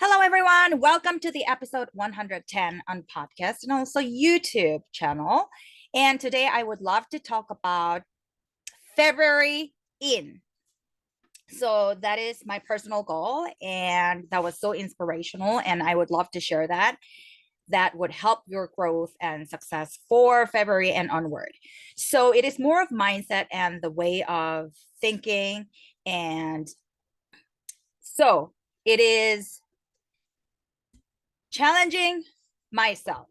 Hello, everyone. Welcome to the episode 110 on podcast and also YouTube channel. And today I would love to talk about February in. So that is my personal goal, and that was so inspirational. And I would love to share that. That would help your growth and success for February and onward. So it is more of mindset and the way of thinking. And so it is challenging myself.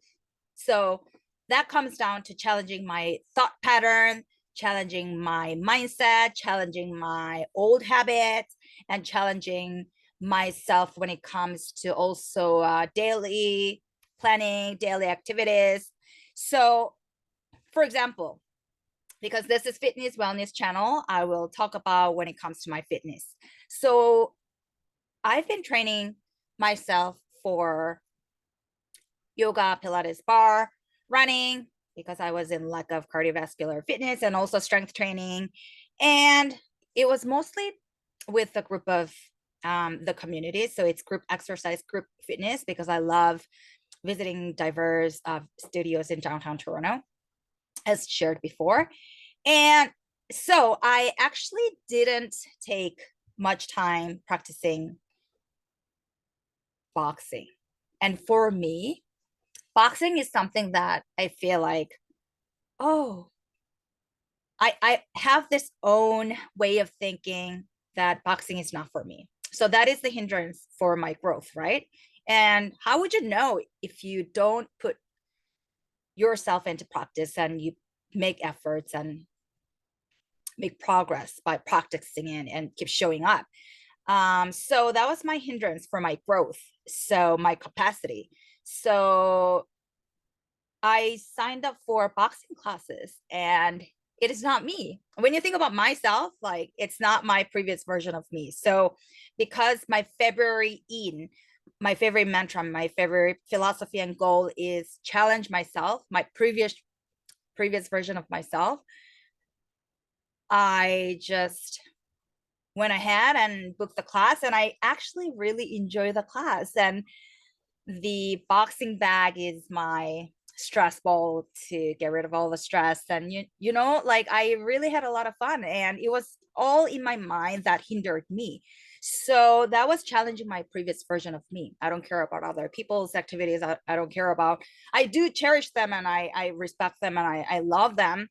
So that comes down to challenging my thought pattern, challenging my mindset, challenging my old habits, and challenging myself when it comes to also daily planning, daily activities. So, for example, because this is fitness wellness channel, I will talk about when it comes to my fitness. So I've been training myself for yoga, Pilates, bar, running, because I was in lack of cardiovascular fitness and also strength training. And it was mostly with a group of the community. So it's group exercise, group fitness, because I love visiting diverse studios in downtown Toronto, as shared before. And so I actually didn't take much time practicing boxing. And for me, boxing is something that I feel like, oh, I have this own way of thinking that boxing is not for me. So that is the hindrance for my growth, right? And how would you know if you don't put yourself into practice and you make efforts and make progress by practicing and keep showing up? So that was my hindrance for my growth. So my capacity. So I signed up for boxing classes and it is not me. When you think about myself, like it's not my previous version of me. So because my February in, my favorite mantra, my favorite philosophy and goal is challenge myself, my previous version of myself. I just went ahead and booked the class and I actually really enjoy the class. And the boxing bag is my stress ball to get rid of all the stress. And like I really had a lot of fun and it was all in my mind that hindered me. So that was challenging my previous version of me. I don't care about other people's activities. I don't care about, I do cherish them and I respect them and I love them,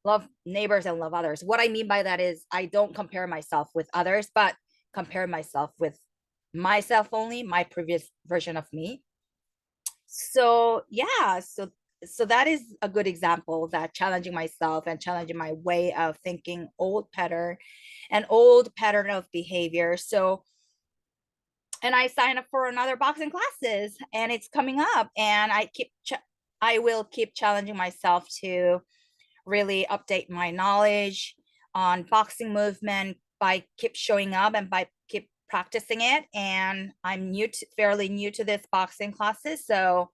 love neighbors and love others. What I mean by that is I don't compare myself with others, but compare myself with myself only, my previous version of me. So yeah, so that is a good example, that challenging myself and challenging my way of thinking, old pattern of behavior. So, and I signed up for another boxing classes and it's coming up, and I will keep challenging myself to really update my knowledge on boxing movement by keep showing up and by keep practicing it. And I'm fairly new to this boxing classes, so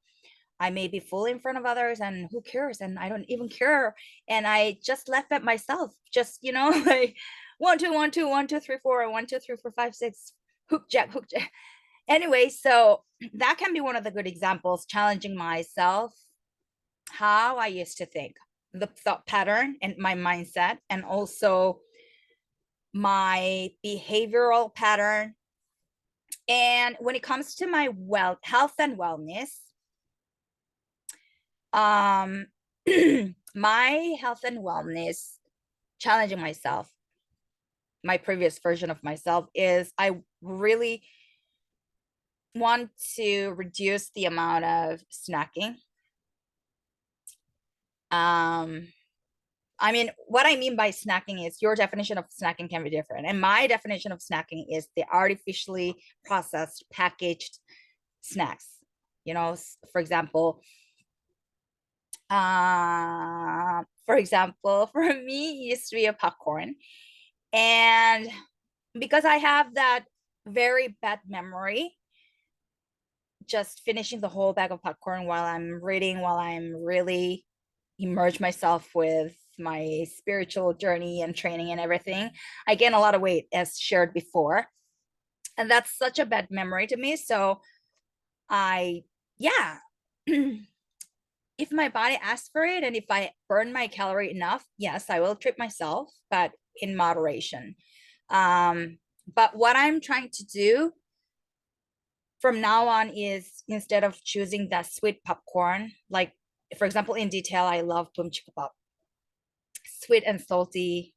I may be full in front of others and who cares, and I don't even care. And I just left it myself, just like 1 2 1 2 1 2 3 4 1 2 3 4 5 6, hook jack. Anyway, so that can be one of the good examples, challenging myself, how I used to think, the thought pattern and my mindset, and also my behavioral pattern. And when it comes to my health and wellness, my health and wellness, challenging myself, my previous version of myself, is I really want to reduce the amount of snacking. I mean, what I mean by snacking is your definition of snacking can be different. And my definition of snacking is the artificially processed, packaged snacks. For example, for me, it used to be a popcorn. And because I have that very bad memory, just finishing the whole bag of popcorn while I'm reading, while I'm really immerse myself with my spiritual journey and training and everything, I gain a lot of weight, as shared before. And that's such a bad memory to me. So I, yeah, if my body asks for it and if I burn my calorie enough, yes, I will treat myself, but in moderation. But what I'm trying to do from now on is, instead of choosing that sweet popcorn, like for example, in detail, I love boom chikabab, sweet and salty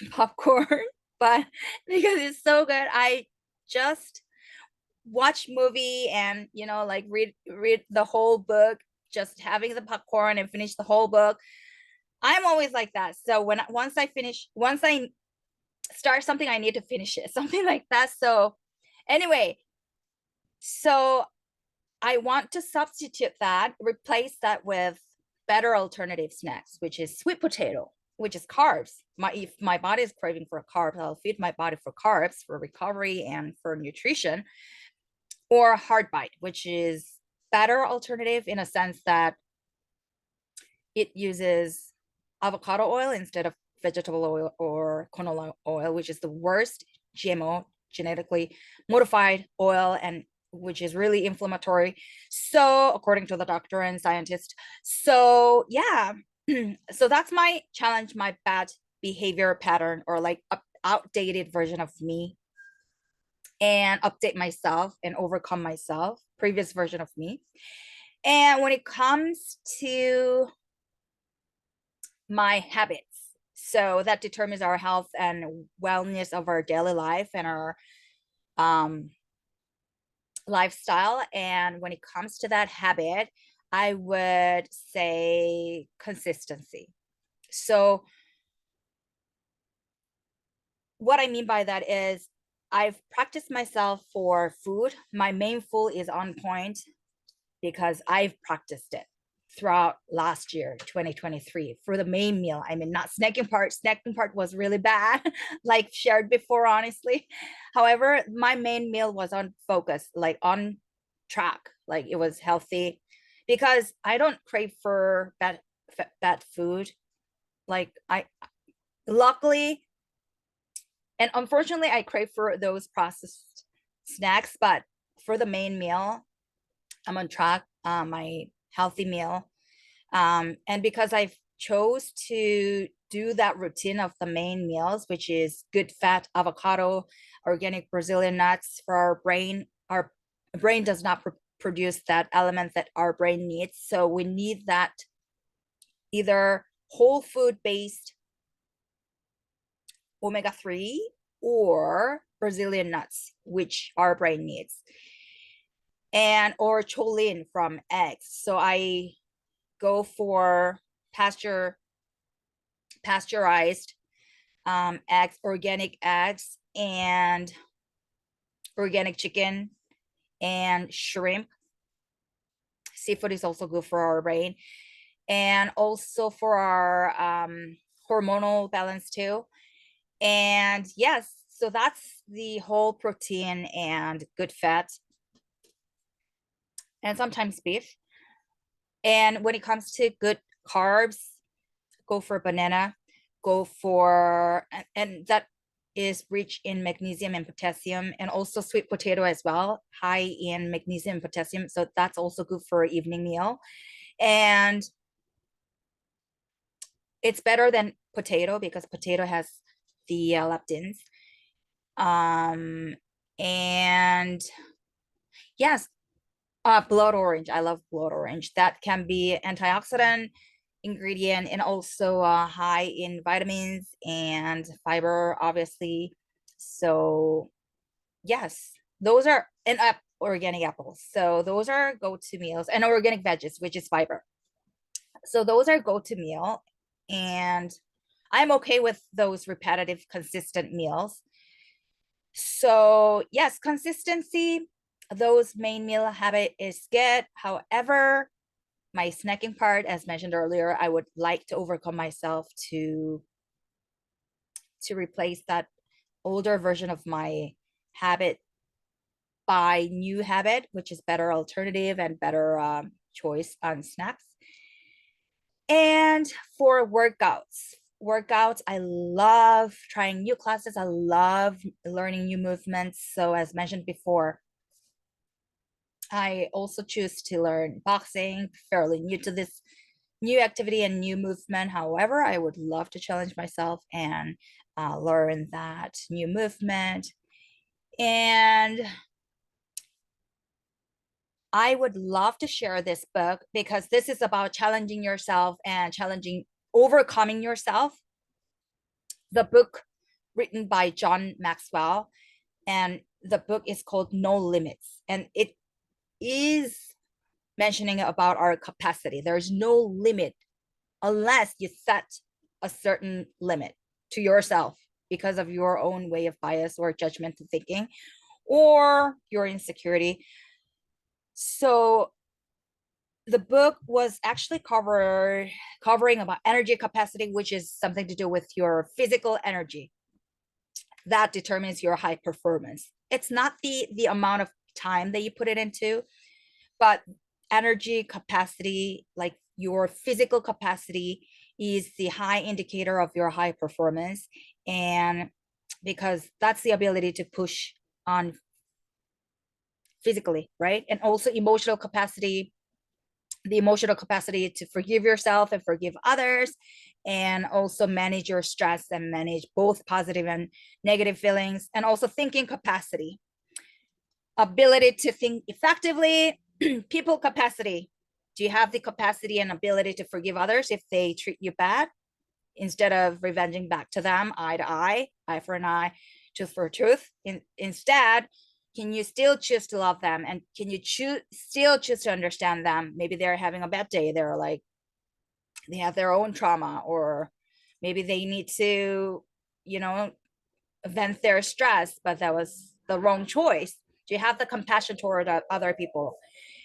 popcorn, but because it's so good, I just watch movie and like read the whole book, just having the popcorn and finish the whole book. I'm always like that. So once I start something, I need to finish it, something like that. So anyway, so I want to substitute that, replace that with better alternative snacks, which is sweet potato, which is carbs. If my body is craving for carbs, I'll feed my body for carbs for recovery and for nutrition. Or hard bite, which is better alternative in a sense that it uses avocado oil instead of vegetable oil or canola oil, which is the worst GMO, genetically modified oil, and which is really inflammatory. So, according to the doctor and scientist. So, yeah. So that's my challenge, my bad behavior pattern, or like outdated version of me, and update myself and overcome myself, previous version of me. And when it comes to my habits, so that determines our health and wellness of our daily life and our um, lifestyle. And when it comes to that habit, I would say consistency. So what I mean by that is, I've practiced myself for food. My main food is on point because I've practiced it throughout last year, 2023, for the main meal. I mean, not snacking part. Snacking part was really bad, like shared before, honestly. However, my main meal was on focus, like on track, like it was healthy, because I don't crave for bad food. Like I, luckily, and unfortunately, I crave for those processed snacks, but for the main meal, I'm on track, my healthy meal. And because I've chose to do that routine of the main meals, which is good fat avocado, organic Brazilian nuts for our brain does not produce that element that our brain needs. So we need that either whole food based omega-3 or Brazilian nuts, which our brain needs, and or choline from eggs. So I go for pasteurized eggs, organic eggs, and organic chicken and shrimp. Seafood is also good for our brain and also for our hormonal balance too. And yes, so that's the whole protein and good fat, and sometimes beef. And when it comes to good carbs, go for banana, go for, and that is rich in magnesium and potassium, and also sweet potato as well, high in magnesium and potassium. So that's also good for an evening meal. And it's better than potato because potato has the leptins. Um, and yes, blood orange. I love blood orange. That can be antioxidant ingredient and also high in vitamins and fiber, obviously. So yes, those are, and organic apples. So those are go-to meals, and organic veggies, which is fiber. So those are go-to meal, and I'm okay with those repetitive, consistent meals. So yes, consistency, those main meal habit is good. However, my snacking part, as mentioned earlier, I would like to overcome myself to replace that older version of my habit by new habit, which is better alternative and better choice on snacks. And for workouts, workouts. I love trying new classes. I love learning new movements. So as mentioned before, I also choose to learn boxing, fairly new to this new activity and new movement. However, I would love to challenge myself and learn that new movement. And I would love to share this book because this is about challenging yourself and overcoming yourself. The book written by John Maxwell, and the book is called No Limits. And it is mentioning about our capacity. There's no limit unless you set a certain limit to yourself because of your own way of bias or judgmental thinking or your insecurity. So the book was actually covering about energy capacity, which is something to do with your physical energy that determines your high performance. It's not the amount of time that you put it into, but energy capacity, like your physical capacity, is the high indicator of your high performance. And because that's the ability to push on physically, right? And also emotional capacity, the emotional capacity to forgive yourself and forgive others, and also manage your stress and manage both positive and negative feelings, and also thinking capacity, ability to think effectively, people capacity. Do you have the capacity and ability to forgive others if they treat you bad instead of revenging back to them, eye for an eye, tooth for a tooth? Instead, can you still choose to love them, and can you still choose to understand them? Maybe they're having a bad day, they're like, they have their own trauma, or maybe they need to, you know, vent their stress, but that was the wrong choice. Do you have the compassion toward other people?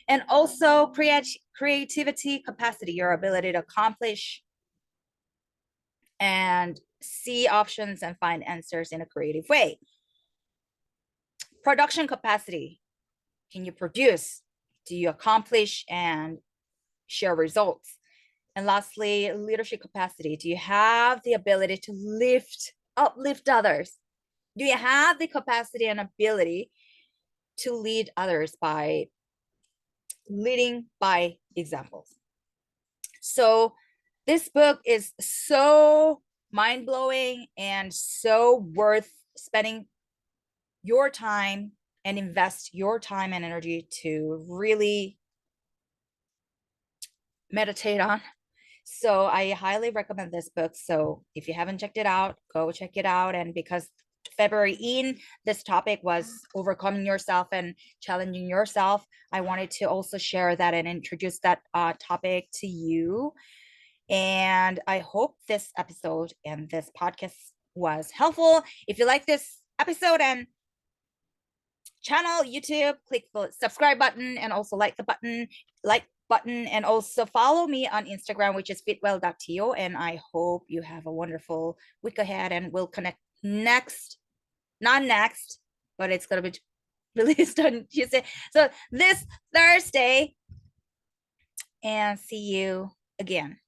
And also creativity capacity, your ability to accomplish and see options and find answers in a creative way. Production capacity, can you produce? Do you accomplish and share results? And lastly, leadership capacity. Do you have the ability to uplift others? Do you have the capacity and ability to lead others by leading by examples? So this book is so mind-blowing and so worth spending your time and invest your time and energy to really meditate on. So I highly recommend this book. So if you haven't checked it out, go check it out. And because February in, this topic was overcoming yourself and challenging yourself, I wanted to also share that and introduce that topic to you. And I hope this episode and this podcast was helpful. If you like this episode and channel, YouTube, click the subscribe button and also like button, and also follow me on Instagram, which is fitwell.to. And I hope you have a wonderful week ahead, and we'll connect not next, but it's gonna be released on Tuesday. So this Thursday, and see you again.